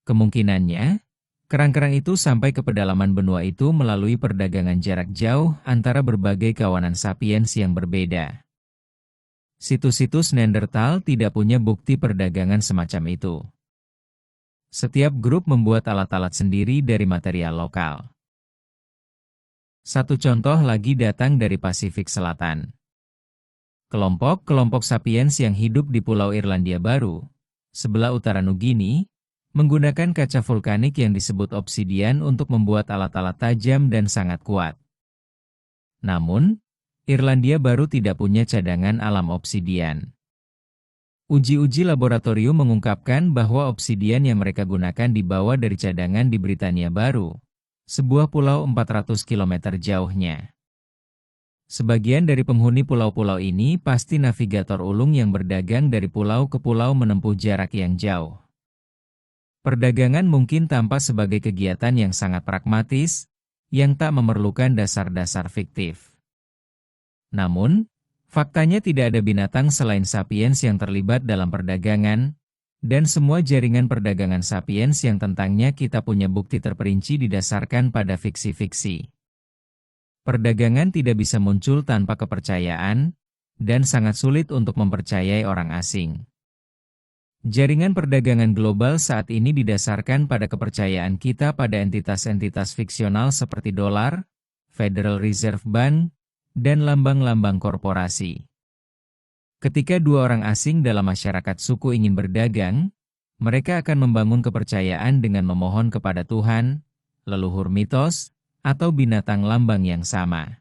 Kemungkinannya, kerang-kerang itu sampai ke pedalaman benua itu melalui perdagangan jarak jauh antara berbagai kawanan sapiens yang berbeda. Situs-situs Neanderthal tidak punya bukti perdagangan semacam itu. Setiap grup membuat alat-alat sendiri dari material lokal. Satu contoh lagi datang dari Pasifik Selatan. Kelompok-kelompok sapiens yang hidup di Pulau Irlandia Baru, sebelah utara Nugini, menggunakan kaca vulkanik yang disebut obsidian untuk membuat alat-alat tajam dan sangat kuat. Namun, Irlandia Baru tidak punya cadangan alam obsidian. Uji-uji laboratorium mengungkapkan bahwa obsidian yang mereka gunakan dibawa dari cadangan di Britania Baru, sebuah pulau 400 km jauhnya. Sebagian dari penghuni pulau-pulau ini pasti navigator ulung yang berdagang dari pulau ke pulau menempuh jarak yang jauh. Perdagangan mungkin tampak sebagai kegiatan yang sangat pragmatis, yang tak memerlukan dasar-dasar fiktif. Namun, faktanya tidak ada binatang selain sapiens yang terlibat dalam perdagangan, dan semua jaringan perdagangan sapiens yang tentangnya kita punya bukti terperinci didasarkan pada fiksi-fiksi. Perdagangan tidak bisa muncul tanpa kepercayaan, dan sangat sulit untuk mempercayai orang asing. Jaringan perdagangan global saat ini didasarkan pada kepercayaan kita pada entitas-entitas fiksional seperti dolar, Federal Reserve Bank, dan lambang-lambang korporasi. Ketika dua orang asing dalam masyarakat suku ingin berdagang, mereka akan membangun kepercayaan dengan memohon kepada Tuhan, leluhur mitos, atau binatang lambang yang sama.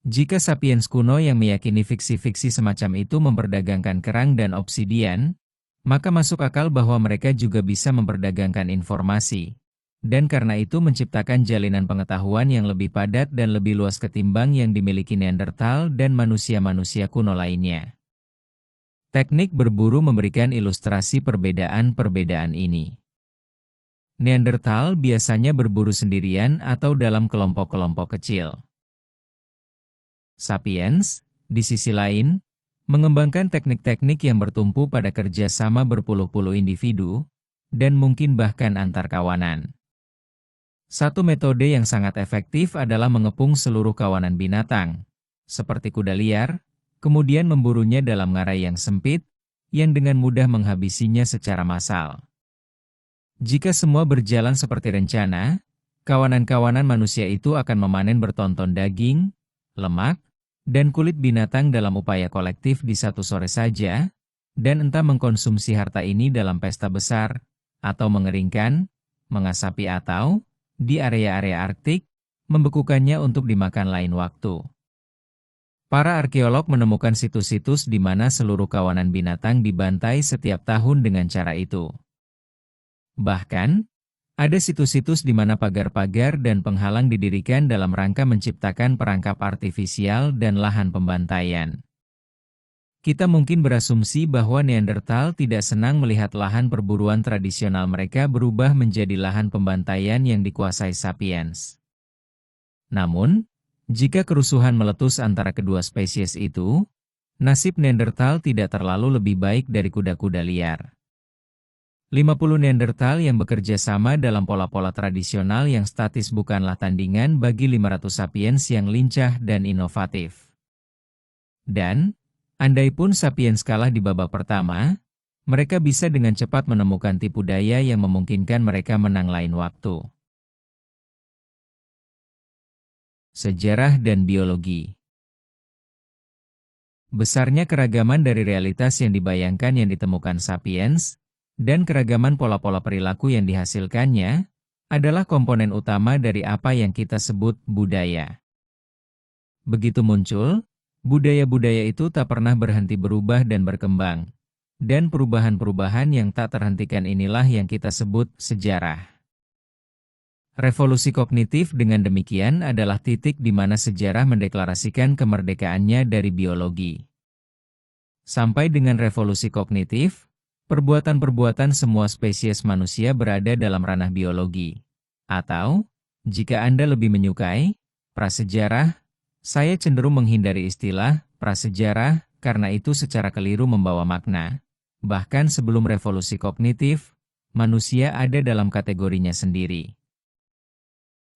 Jika sapiens kuno yang meyakini fiksi-fiksi semacam itu memperdagangkan kerang dan obsidian, maka masuk akal bahwa mereka juga bisa memperdagangkan informasi. Dan karena itu menciptakan jalinan pengetahuan yang lebih padat dan lebih luas ketimbang yang dimiliki Neanderthal dan manusia-manusia kuno lainnya. Teknik berburu memberikan ilustrasi perbedaan-perbedaan ini. Neanderthal biasanya berburu sendirian atau dalam kelompok-kelompok kecil. Sapiens, di sisi lain, mengembangkan teknik-teknik yang bertumpu pada kerja sama berpuluh-puluh individu, dan mungkin bahkan antar kawanan. Satu metode yang sangat efektif adalah mengepung seluruh kawanan binatang, seperti kuda liar, kemudian memburunya dalam ngarai yang sempit, yang dengan mudah menghabisinya secara massal. Jika semua berjalan seperti rencana, kawanan-kawanan manusia itu akan memanen bertonton daging, lemak, dan kulit binatang dalam upaya kolektif di satu sore saja, dan entah mengkonsumsi harta ini dalam pesta besar, atau mengeringkan, mengasapi atau, di area-area Arktik, membekukannya untuk dimakan lain waktu. Para arkeolog menemukan situs-situs di mana seluruh kawanan binatang dibantai setiap tahun dengan cara itu. Bahkan, ada situs-situs di mana pagar-pagar dan penghalang didirikan dalam rangka menciptakan perangkap artifisial dan lahan pembantaian. Kita mungkin berasumsi bahwa Neanderthal tidak senang melihat lahan perburuan tradisional mereka berubah menjadi lahan pembantaian yang dikuasai sapiens. Namun, jika kerusuhan meletus antara kedua spesies itu, nasib Neanderthal tidak terlalu lebih baik dari kuda-kuda liar. 50 Neanderthal yang bekerja sama dalam pola-pola tradisional yang statis bukanlah tandingan bagi 500 sapiens yang lincah dan inovatif. Dan, andaipun sapiens kalah di babak pertama, mereka bisa dengan cepat menemukan tipu daya yang memungkinkan mereka menang lain waktu. Sejarah dan biologi. Besarnya keragaman dari realitas yang dibayangkan yang ditemukan sapiens, dan keragaman pola-pola perilaku yang dihasilkannya, adalah komponen utama dari apa yang kita sebut budaya. Begitu muncul, budaya-budaya itu tak pernah berhenti berubah dan berkembang. Dan perubahan-perubahan yang tak terhentikan inilah yang kita sebut sejarah. Revolusi kognitif dengan demikian adalah titik di mana sejarah mendeklarasikan kemerdekaannya dari biologi. Sampai dengan revolusi kognitif, perbuatan-perbuatan semua spesies manusia berada dalam ranah biologi. Atau, jika Anda lebih menyukai prasejarah, saya cenderung menghindari istilah prasejarah karena itu secara keliru membawa makna. Bahkan sebelum revolusi kognitif, manusia ada dalam kategorinya sendiri.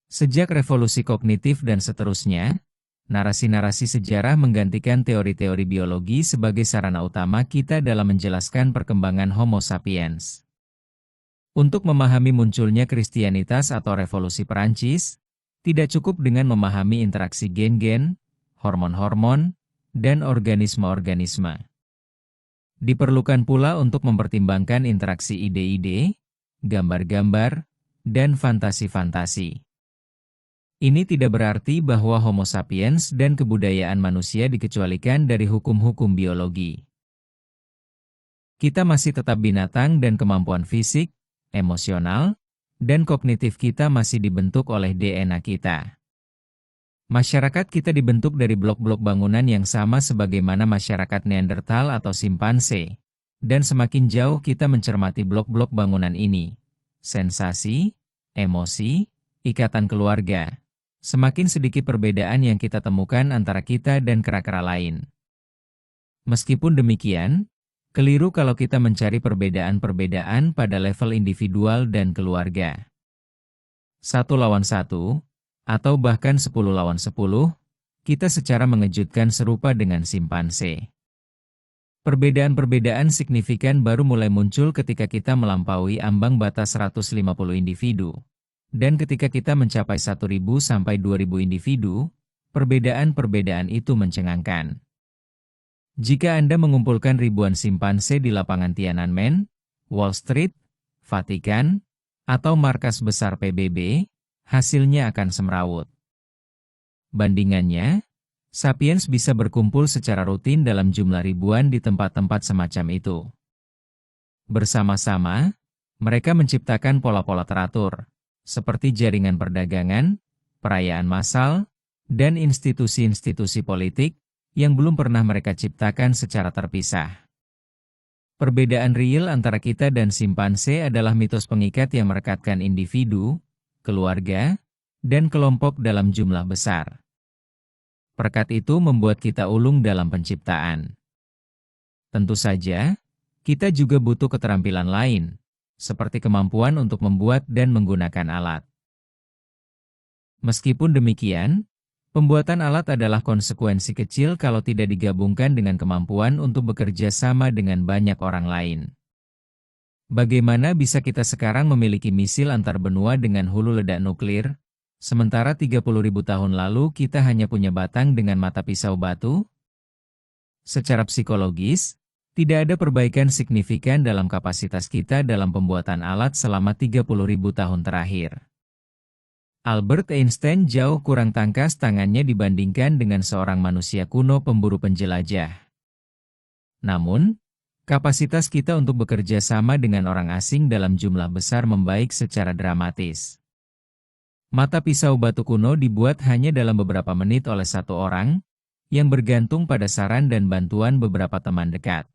Sejak revolusi kognitif dan seterusnya, narasi-narasi sejarah menggantikan teori-teori biologi sebagai sarana utama kita dalam menjelaskan perkembangan Homo sapiens. Untuk memahami munculnya Kristianitas atau Revolusi Perancis, tidak cukup dengan memahami interaksi gen-gen, hormon-hormon, dan organisme-organisme. Diperlukan pula untuk mempertimbangkan interaksi ide-ide, gambar-gambar, dan fantasi-fantasi. Ini tidak berarti bahwa Homo sapiens dan kebudayaan manusia dikecualikan dari hukum-hukum biologi. Kita masih tetap binatang dan kemampuan fisik, emosional, dan kognitif kita masih dibentuk oleh DNA kita. Masyarakat kita dibentuk dari blok-blok bangunan yang sama sebagaimana masyarakat Neanderthal atau simpanse, dan semakin jauh kita mencermati blok-blok bangunan ini, sensasi, emosi, ikatan keluarga, semakin sedikit perbedaan yang kita temukan antara kita dan kera-kera lain. Meskipun demikian, keliru kalau kita mencari perbedaan-perbedaan pada level individual dan keluarga. 1 lawan 1, atau bahkan 10 lawan 10, kita secara mengejutkan serupa dengan simpanse. Perbedaan-perbedaan signifikan baru mulai muncul ketika kita melampaui ambang batas 150 individu. Dan ketika kita mencapai 1.000 sampai 2.000 individu, Perbedaan-perbedaan itu mencengangkan. Jika Anda mengumpulkan ribuan simpanse di lapangan Tiananmen, Wall Street, Vatikan, atau markas besar PBB, hasilnya akan semrawut. Bandingannya, sapiens bisa berkumpul secara rutin dalam jumlah ribuan di tempat-tempat semacam itu. Bersama-sama, mereka menciptakan pola-pola teratur, seperti jaringan perdagangan, perayaan massal, dan institusi-institusi politik, yang belum pernah mereka ciptakan secara terpisah. Perbedaan real antara kita dan simpanse adalah mitos pengikat yang merekatkan individu, keluarga, dan kelompok dalam jumlah besar. Perekat itu membuat kita ulung dalam penciptaan. Tentu saja, kita juga butuh keterampilan lain, seperti kemampuan untuk membuat dan menggunakan alat. Meskipun demikian, pembuatan alat adalah konsekuensi kecil kalau tidak digabungkan dengan kemampuan untuk bekerja sama dengan banyak orang lain. Bagaimana bisa kita sekarang memiliki misil antar benua dengan hulu ledak nuklir, sementara 30.000 tahun lalu kita hanya punya batang dengan mata pisau batu? Secara psikologis, tidak ada perbaikan signifikan dalam kapasitas kita dalam pembuatan alat selama 30.000 tahun terakhir. Albert Einstein jauh kurang tangkas tangannya dibandingkan dengan seorang manusia kuno pemburu penjelajah. Namun, kapasitas kita untuk bekerja sama dengan orang asing dalam jumlah besar membaik secara dramatis. Mata pisau batu kuno dibuat hanya dalam beberapa menit oleh satu orang, yang bergantung pada saran dan bantuan beberapa teman dekat.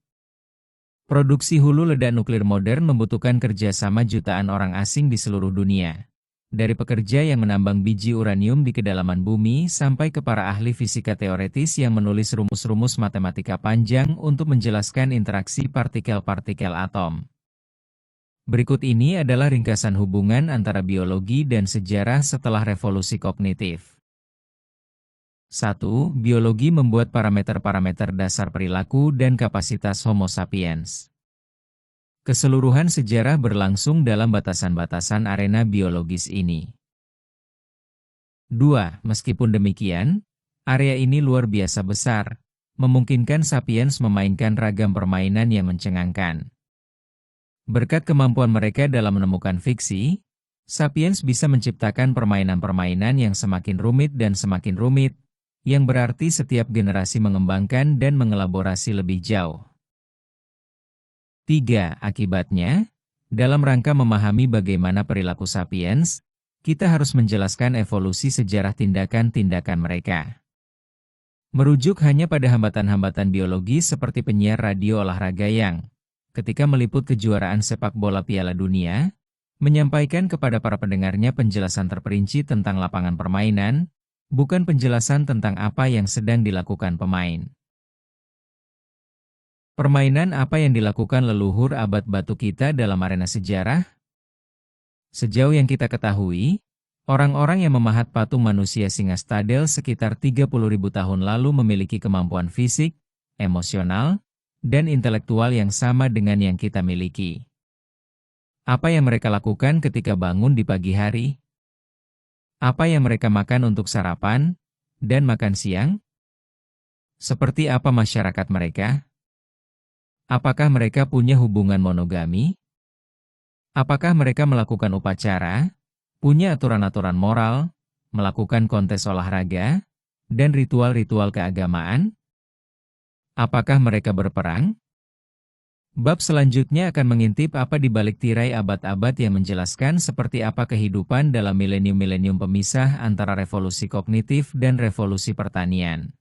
Produksi hulu ledak nuklir modern membutuhkan kerjasama jutaan orang asing di seluruh dunia. Dari pekerja yang menambang biji uranium di kedalaman bumi sampai ke para ahli fisika teoretis yang menulis rumus-rumus matematika panjang untuk menjelaskan interaksi partikel-partikel atom. Berikut ini adalah ringkasan hubungan antara biologi dan sejarah setelah revolusi kognitif. 1. Biologi membuat parameter-parameter dasar perilaku dan kapasitas Homo sapiens. Keseluruhan sejarah berlangsung dalam batasan-batasan arena biologis ini. 2. Meskipun demikian, area ini luar biasa besar, memungkinkan sapiens memainkan ragam permainan yang mencengangkan. Berkat kemampuan mereka dalam menemukan fiksi, sapiens bisa menciptakan permainan-permainan yang semakin rumit dan semakin rumit, yang berarti setiap generasi mengembangkan dan mengelaborasi lebih jauh. 3. Akibatnya, dalam rangka memahami bagaimana perilaku sapiens, kita harus menjelaskan evolusi sejarah tindakan-tindakan mereka. Merujuk hanya pada hambatan-hambatan biologi seperti penyiar radio olahraga yang, ketika meliput kejuaraan sepak bola Piala Dunia, menyampaikan kepada para pendengarnya penjelasan terperinci tentang lapangan permainan, bukan penjelasan tentang apa yang sedang dilakukan pemain. Permainan apa yang dilakukan leluhur abad batu kita dalam arena sejarah? Sejauh yang kita ketahui, orang-orang yang memahat patung manusia singa Stadel sekitar 30.000 tahun lalu memiliki kemampuan fisik, emosional, dan intelektual yang sama dengan yang kita miliki. Apa yang mereka lakukan ketika bangun di pagi hari? Apa yang mereka makan untuk sarapan dan makan siang? Seperti apa masyarakat mereka? Apakah mereka punya hubungan monogami? Apakah mereka melakukan upacara, punya aturan-aturan moral, melakukan kontes olahraga, dan ritual-ritual keagamaan? Apakah mereka berperang? Bab selanjutnya akan mengintip apa di balik tirai abad-abad yang menjelaskan seperti apa kehidupan dalam milenium-milenium pemisah antara revolusi kognitif dan revolusi pertanian.